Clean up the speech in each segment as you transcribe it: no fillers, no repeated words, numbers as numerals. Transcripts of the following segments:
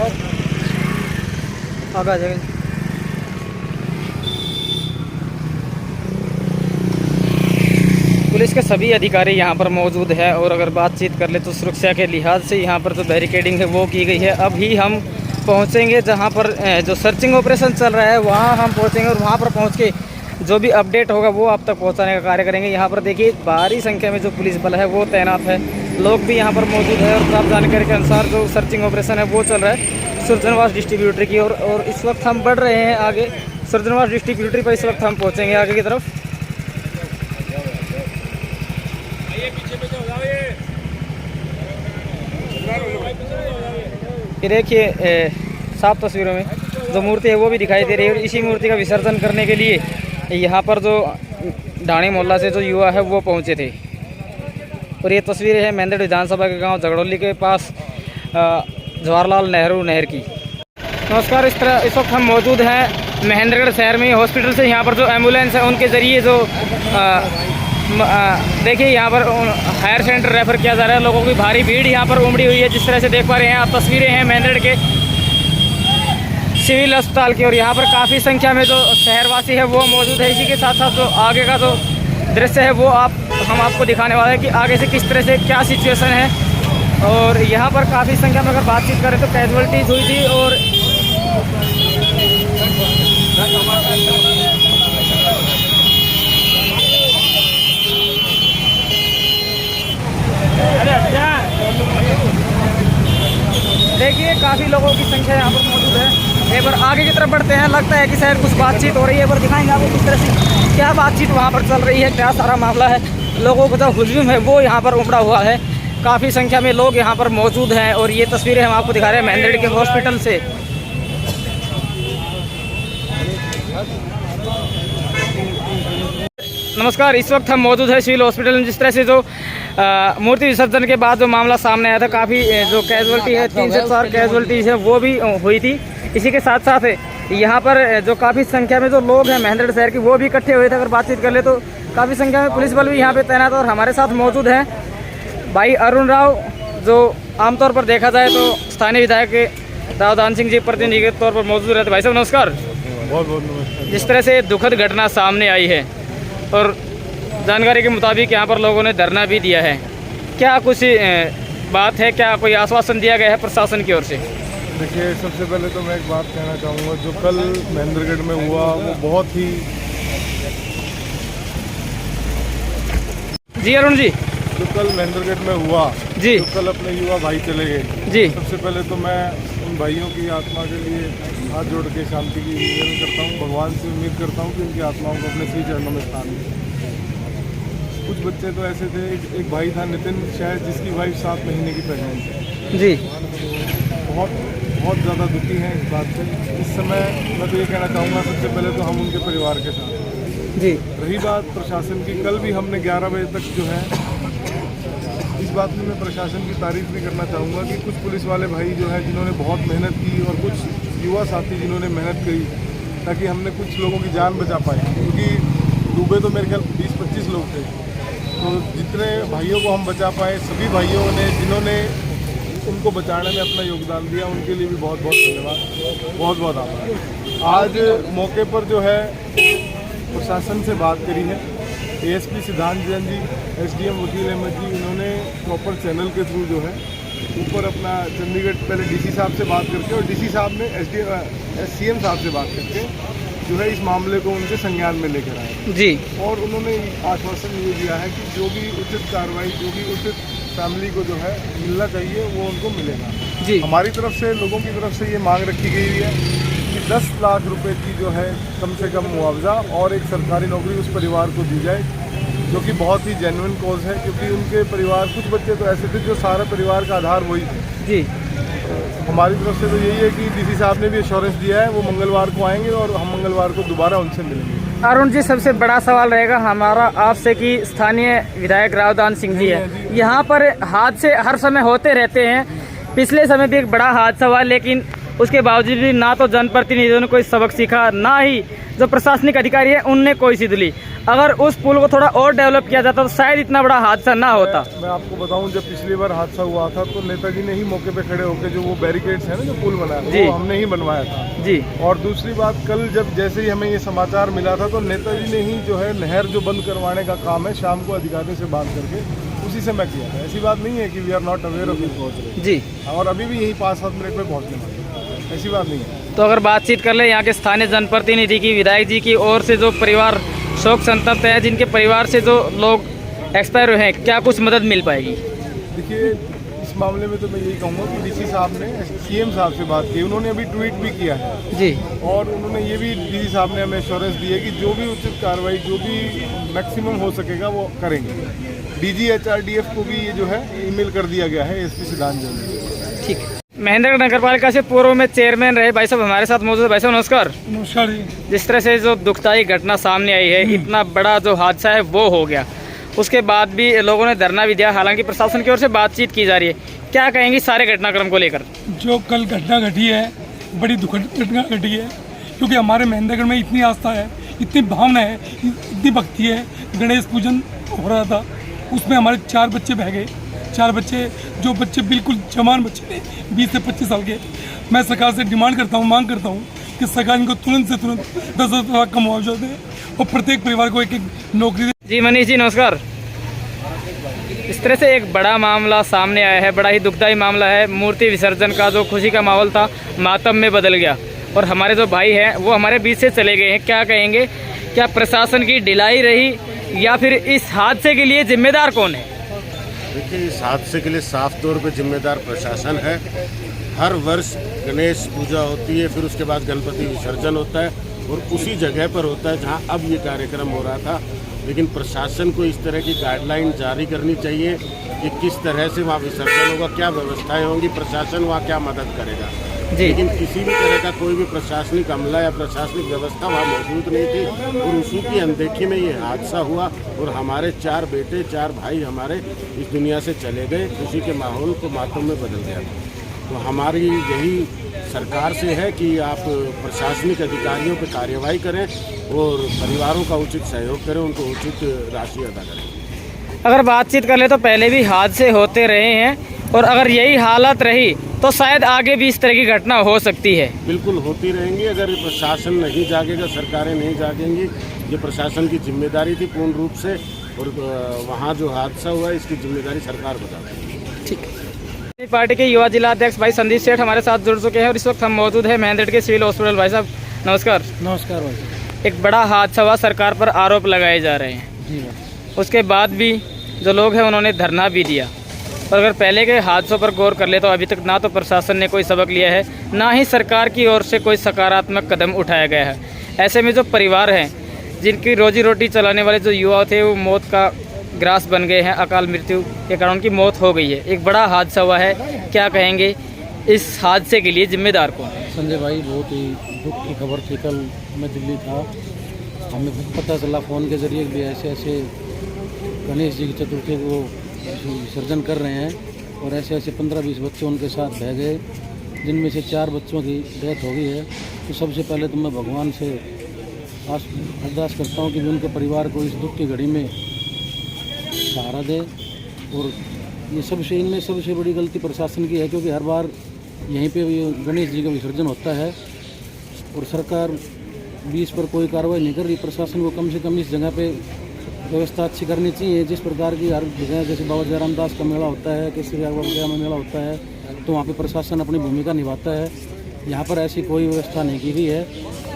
आगे आ जाएगा। पुलिस के सभी अधिकारी यहाँ पर मौजूद है और अगर बातचीत कर ले तो सुरक्षा के लिहाज से यहाँ पर जो बैरिकेडिंग है वो की गई है। अभी हम पहुँचेंगे जहाँ पर जो सर्चिंग ऑपरेशन चल रहा है वहाँ हम पहुँचेंगे और वहाँ पर पहुँच के जो भी अपडेट होगा वो आप तक पहुँचाने का कार्य करेंगे। यहाँ पर देखिए भारी संख्या में जो पुलिस बल है वो तैनात है, लोग भी यहाँ पर मौजूद है और प्राप्त जानकारी के अनुसार जो सर्चिंग ऑपरेशन है वो चल रहा है सुरजनवास डिस्ट्रीब्यूटरी की ओर। और इस वक्त हम बढ़ रहे हैं आगे, सुरजनवास डिस्ट्रीब्यूटरी पर इस वक्त हम पहुँचेंगे आगे की तरफ। ये देखिए साफ तस्वीरों में जो मूर्ति है वो भी दिखाई दे रही है और इसी मूर्ति का विसर्जन करने के लिए यहाँ पर जो ढाणी मोहल्ला से जो युवा है वो पहुँचे थे। और ये तस्वीरें हैं मेंदड़ विधानसभा के गांव झगड़ौली के पास जवाहरलाल नेहरू नहर की। नमस्कार, इस वक्त हम मौजूद हैं महेंद्रगढ़ शहर में हॉस्पिटल से। यहाँ पर जो एम्बुलेंस है उनके ज़रिए जो देखिए यहाँ पर हायर सेंटर रेफ़र किया जा रहा है। लोगों की भारी भीड़ यहाँ पर उमड़ी हुई है, जिस तरह से देख पा रहे हैं आप। तस्वीरें हैं महेंद्रगढ़ के सिविल अस्पताल की और यहाँ पर काफ़ी संख्या में जो शहरवासी है वो मौजूद है। इसी के साथ साथ जो आगे का जो दृश्य है वो हम आपको दिखाने वाले हैं कि आगे से किस तरह से क्या सिचुएशन है। और यहाँ पर काफ़ी संख्या में अगर बातचीत करें तो कैजुअलिटीज़ हुई थी और देखिए काफ़ी लोगों की संख्या यहाँ पर मौजूद है। एक बार आगे की तरफ बढ़ते हैं, लगता है कि शायद कुछ बातचीत हो रही है। एक बार दिखाएंगे आपको किस तरह से क्या बातचीत वहाँ पर चल रही है, क्या सारा मामला है। लोगों का जो हुजूम है वो यहाँ पर उमड़ा हुआ है, काफ़ी संख्या में लोग यहाँ पर मौजूद हैं। और ये तस्वीरें हम आपको दिखा रहे हैं महेंद्रगढ़ के हॉस्पिटल से। नमस्कार, इस वक्त हम मौजूद है सिविल हॉस्पिटल में। जिस तरह से जो मूर्ति विसर्जन के बाद जो मामला सामने आया था, काफ़ी जो कैजुअलिटी है 3 से 4 कैजुअलिटीज़ है वो भी हुई थी। इसी के साथ साथ यहाँ पर जो काफ़ी संख्या में जो लोग हैं महेंद्रगढ़ शहर की वो भी इकट्ठे हुए थे। अगर बातचीत कर ले तो काफ़ी संख्या में पुलिस बल भी यहाँ पे तैनात और हमारे साथ मौजूद हैं भाई अरुण राव, जो आमतौर पर देखा जाए तो स्थानीय विधायक रावदान सिंह जी प्रतिनिधि के तौर पर मौजूद रहते। भाई साहब नमस्कार। बहुत बहुत नमस्कार। जिस तरह से दुखद घटना सामने आई है और जानकारी के मुताबिक यहाँ पर लोगों ने धरना भी दिया है, क्या कुछ बात है, क्या कोई आश्वासन दिया गया है प्रशासन की ओर से? देखिए, सबसे पहले तो मैं एक बात कहना चाहूँगा, जो कल महेंद्रगढ़ में हुआ वो बहुत ही जी अरुण जी, जो कल महेंद्रगढ़ में हुआ जी, तो कल अपने युवा भाई चले गए जी। सबसे पहले तो मैं उन भाइयों की आत्मा के लिए हाथ जोड़ के शांति की निवेदन करता हूँ। भगवान से उम्मीद करता हूँ कि उनकी आत्माओं को अपने सही चरणों में स्थान मिले। कुछ बच्चे तो ऐसे थे, एक भाई था नितिन शायद, जिसकी वाइफ 7 महीने की प्रेगनेंट है जी। बहुत ज़्यादा दुखी हैं इस बात से। इस समय मैं तो ये कहना चाहूँगा, सबसे पहले तो हम उनके परिवार के साथ जी। रही बात प्रशासन की, कल भी हमने 11 बजे तक जो है, इस बात में मैं प्रशासन की तारीफ भी करना चाहूँगा कि कुछ पुलिस वाले भाई जो है जिन्होंने बहुत मेहनत की और कुछ युवा साथी जिन्होंने मेहनत करी ताकि हमने कुछ लोगों की जान बचा पाए, क्योंकि डूबे तो मेरे ख्याल 20-25 लोग थे। तो जितने भाइयों को हम बचा पाए, सभी भाइयों ने जिन्होंने उनको बचाने में अपना योगदान दिया, उनके लिए भी बहुत बहुत धन्यवाद, बहुत बहुत आभार। आज मौके पर जो है प्रशासन से बात करी है, एएसपी सिद्धांत जैन जी, एसडीएम वकील अहमद जी, इन्होंने प्रॉपर चैनल के थ्रू जो है ऊपर अपना चंडीगढ़ पहले डीसी साहब से बात करके और डीसी साहब ने सीएम साहब से बात करके जो है इस मामले को उनके संज्ञान में लेकर आए जी। और उन्होंने आश्वासन ये दिया है कि जो भी उचित कार्रवाई, जो भी उचित फैमिली को जो है मिलना चाहिए वो उनको मिलेगा जी। हमारी तरफ से, लोगों की तरफ से ये मांग रखी गई है कि 10 लाख रुपए की जो है कम से कम मुआवजा और एक सरकारी नौकरी उस परिवार को दी जाए, जो कि बहुत ही जेन्युइन कॉज है, क्योंकि उनके परिवार, कुछ बच्चे तो ऐसे थे जो सारे परिवार का आधार वही थे जी। हमारी तरफ से तो यही है कि डीसी साहब ने भी एश्योरेंस दिया है, वो मंगलवार को आएंगे और हम मंगलवार को दोबारा उनसे मिलेंगे। अरुण जी, सबसे बड़ा सवाल रहेगा हमारा आपसे कि स्थानीय विधायक रावदान सिंह जी है, यहाँ पर हादसे हर समय होते रहते हैं। पिछले समय भी एक बड़ा हादसा हुआ, लेकिन उसके बावजूद भी ना तो जनप्रतिनिधियों ने कोई सबक सीखा, ना ही जो प्रशासनिक अधिकारी है उनने कोई सीध ली। अगर उस पुल को थोड़ा और डेवलप किया जाता तो शायद इतना बड़ा हादसा ना होता। मैं आपको बताऊं, जब पिछली बार हादसा हुआ था तो नेताजी ने ही मौके पे खड़े होकर जो वो बैरिकेड्स है ना, जो पुल बनाया, वो हमने ही बनवाया था जी। और दूसरी बात, कल जब जैसे ही हमें ये समाचार मिला था तो नेताजी ने ही जो है नहर जो बंद करवाने का काम है शाम को अधिकारियों से बात करके उसी से मैं किया था। ऐसी बात नहीं है कि we are not aware of पहुँच रहे जी, और अभी भी यही 5-7 मिनट में पहुँचने वाले, ऐसी बात नहीं है। तो अगर बातचीत कर ले यहाँ के स्थानीय जनप्रतिनिधि की, विधायक जी की ओर से जो परिवार शोक संतप्त है, जिनके परिवार से जो लोग एक्सपायर हुए हैं, क्या कुछ मदद मिल पाएगी? देखिए, इस मामले में तो मैं यही कहूँगा कि डीसी साहब ने सीएम साहब से बात की, उन्होंने अभी ट्वीट भी किया है जी, और उन्होंने ये भी डीसी साहब ने हमें एश्योरेंस दी है कि जो भी उचित कार्रवाई, जो भी मैक्सिमम हो सकेगा वो करेंगे। DGHRDF को भी ये जो है ईमेल कर दिया गया है, SP सिद्धांत जी ने। ठीक है। महेंद्रगढ़ नगर पालिका से पूर्व में चेयरमैन रहे भाई साहब हमारे साथ मौजूद है। भाई साहब नमस्कार। नमस्कार जी। जिस तरह से जो दुखदायी घटना सामने आई है, इतना बड़ा जो हादसा है वो हो गया, उसके बाद भी लोगों ने धरना भी दिया, हालांकि प्रशासन की ओर से बातचीत की जा रही है, क्या कहेंगी सारे घटनाक्रम को लेकर? जो कल घटना घटी है, बड़ी दुखद घटना घटी है, क्योंकि हमारे महेंद्रगढ़ में इतनी आस्था है, इतनी भावना है, इतनी भक्ति है। गणेश पूजन हो रहा था, उसमें हमारे 4 बच्चे बह गए। 4 बच्चे, जो बच्चे बिल्कुल जवान बच्चे थे, 20 से 25 साल के। मैं सरकार से डिमांड करता हूँ, मांग करता हूँ कि सरकार इनको तुरंत से तुरंत 10,000 लाख का मुआवजा दे और प्रत्येक परिवार को एक नौकरी दे। जी मनीष जी नमस्कार। इस तरह से एक बड़ा मामला सामने आया है, बड़ा ही दुखदायी मामला है। मूर्ति विसर्जन का जो खुशी का माहौल था मातम में बदल गया, और हमारे जो भाई हैं वो हमारे बीच से चले गए हैं। क्या कहेंगे, क्या प्रशासन की ढिलाई रही या फिर इस हादसे के लिए जिम्मेदार कौन है? देखिए, इस हादसे के लिए साफ तौर पे जिम्मेदार प्रशासन है। हर वर्ष गणेश पूजा होती है, फिर उसके बाद गणपति विसर्जन होता है और उसी जगह पर होता है जहां अब ये कार्यक्रम हो रहा था। लेकिन प्रशासन को इस तरह की गाइडलाइन जारी करनी चाहिए कि किस तरह से वहाँ विसर्जन होगा, क्या व्यवस्थाएं होंगी, प्रशासन वहाँ क्या मदद करेगा। लेकिन किसी भी तरह का कोई भी प्रशासनिक अमला या प्रशासनिक व्यवस्था वहाँ मौजूद नहीं थी और उसी की अनदेखी में ये हादसा हुआ और हमारे 4 बेटे, 4 भाई हमारे इस दुनिया से चले गए। खुशी के माहौल को मातम में बदल गया। तो हमारी यही सरकार से है कि आप प्रशासनिक अधिकारियों पर कार्रवाई करें और परिवारों का उचित सहयोग करें, उनको उचित राशि अदा करें। अगर बातचीत कर ले तो पहले भी हादसे होते रहे हैं, और अगर यही हालत रही तो शायद आगे भी इस तरह की घटना हो सकती है। बिल्कुल होती रहेंगी, अगर प्रशासन नहीं जागेगा, सरकारें नहीं जागेंगी। ये प्रशासन की जिम्मेदारी थी पूर्ण रूप से, और वहाँ जो हादसा हुआ इसकी जिम्मेदारी सरकार बताती है। ठीक। पार्टी के युवा जिला अध्यक्ष भाई संदीप सेठ हमारे साथ जुड़ चुके हैं और इस वक्त हम मौजूद हैं महेंद्रगढ़ के सिविल हॉस्पिटल। भाई साहब नमस्कार। नमस्कार भाई। एक बड़ा हादसा हुआ, सरकार पर आरोप लगाए जा रहे हैं जी। उसके बाद भी जो लोग हैं उन्होंने धरना भी दिया, और अगर पहले के हादसों पर गौर कर ले तो अभी तक ना तो प्रशासन ने कोई सबक लिया है, ना ही सरकार की ओर से कोई सकारात्मक कदम उठाया गया है। ऐसे में जो परिवार हैं, जिनकी रोजी रोटी चलाने वाले जो युवा थे, वो मौत का ग्रास बन गए हैं। अकाल मृत्यु के कारण उनकी मौत हो गई है। एक बड़ा हादसा हुआ है, क्या कहेंगे इस हादसे के लिए जिम्मेदार कौन? संजय भाई, बहुत ही दुख की खबर थी। कल मैं दिल्ली था, हमें पता चला फ़ोन के ज़रिए भी ऐसे गणेश जी की चतुर्थी को विसर्जन कर रहे हैं और ऐसे 15-20 बच्चे उनके साथ बह गए, जिनमें से 4 बच्चों की डेथ हो गई है। तो सबसे पहले तो मैं भगवान से अरदास करता हूँ कि उनके परिवार को इस दुख की घड़ी में सहारा दे। और ये इनमें सबसे बड़ी गलती प्रशासन की है, क्योंकि हर बार यहीं पे गणेश जी का विसर्जन होता है और सरकार भी इस पर कोई कार्रवाई नहीं कर रही। प्रशासन को कम से कम इस जगह पे व्यवस्था अच्छी करनी चाहिए। जिस प्रकार की हर जगह, जैसे बाबा जयराम दास का मेला होता है, केसरी वगैरह में मेला होता है, तो वहाँ पे प्रशासन अपनी भूमिका निभाता है। यहाँ पर ऐसी कोई व्यवस्था नहीं की गई है।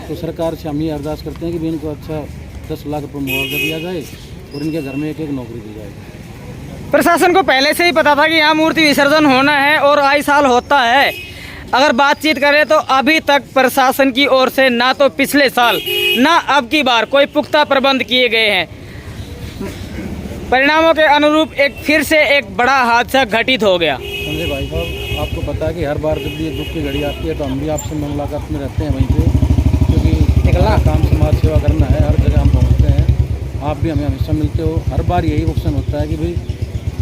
तो सरकार से हम ये अरदास करते हैं कि भी इनको अच्छा 10 लाख रुपये मुआवजा दिया जाए और इनके घर में एक नौकरी दी जाए। प्रशासन को पहले से ही पता था कि यहाँ मूर्ति विसर्जन होना है और आए साल होता है। अगर बातचीत करें तो अभी तक प्रशासन की ओर से ना तो पिछले साल ना अब की बार कोई पुख्ता प्रबंध किए गए हैं। परिणामों के अनुरूप फिर से एक बड़ा हादसा घटित हो गया। संजय भाई साहब, आपको पता है कि हर बार जब ये दुख की घड़ी आती है तो हम भी आपसे मुलाकात में रहते हैं वहीं पे, क्योंकि निकलना काम समाज सेवा करना है। हर जगह हम पहुँचते हैं, आप भी हमें हमेशा मिलते हो। हर बार यही क्वेश्चन होता है कि भाई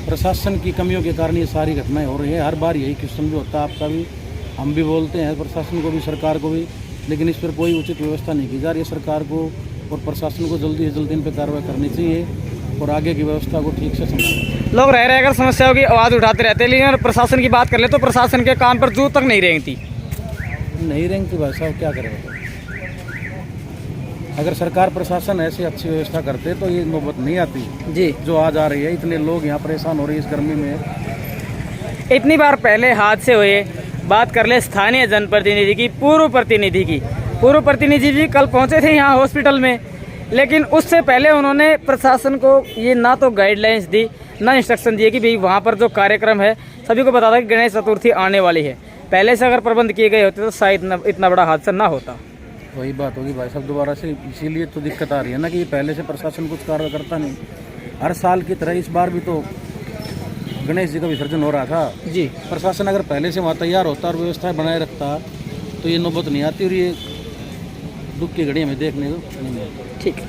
प्रशासन की कमियों के कारण ये सारी घटनाएं हो रही हैं। हर बार यही क्वेश्चन भी होता है आपका भी। हम भी बोलते हैं प्रशासन को भी, सरकार को भी, लेकिन इस पर कोई उचित व्यवस्था नहीं की जा रही है। सरकार को और प्रशासन को जल्दी से जल्दी इन पर कार्रवाई करनी चाहिए और आगे की व्यवस्था को ठीक से समझना। लोग रह रहकर समस्याओं की आवाज़ उठाते रहते हैं, लेकिन अगर प्रशासन की बात कर ले तो प्रशासन के कान पर जू तक नहीं रेंगती। नहीं रेंगती भाई साहब, क्या करेगा? अगर सरकार प्रशासन ऐसी अच्छी व्यवस्था करते तो ये नौबत नहीं आती जी, जो आज आ रही है। इतने लोग यहाँ परेशान हो रहे हैं इस गर्मी में। इतनी बार पहले हादसे हुए। बात कर ले स्थानीय जनप्रतिनिधि की, पूर्व प्रतिनिधि जी कल पहुंचे थे यहाँ हॉस्पिटल में, लेकिन उससे पहले उन्होंने प्रशासन को ये ना तो गाइडलाइंस दी, ना इंस्ट्रक्शन दिए कि भाई वहाँ पर जो कार्यक्रम है सभी को बता था कि गणेश चतुर्थी आने वाली है। पहले से अगर प्रबंध किए गए होते तो शायद इतना बड़ा हादसा ना होता। वही बात होगी भाई साहब दोबारा से, इसीलिए तो दिक्कत आ रही है ना कि पहले से प्रशासन कुछ कार्य करता नहीं। हर साल की तरह इस बार भी तो गणेश जी का विसर्जन हो रहा था जी, प्रशासन अगर पहले से वहाँ तैयार होता और व्यवस्थाएं बनाए रखता तो ये नौबत नहीं आती और ये दुख की घड़ी हमें देखने को नहीं मिलती। ठीक है।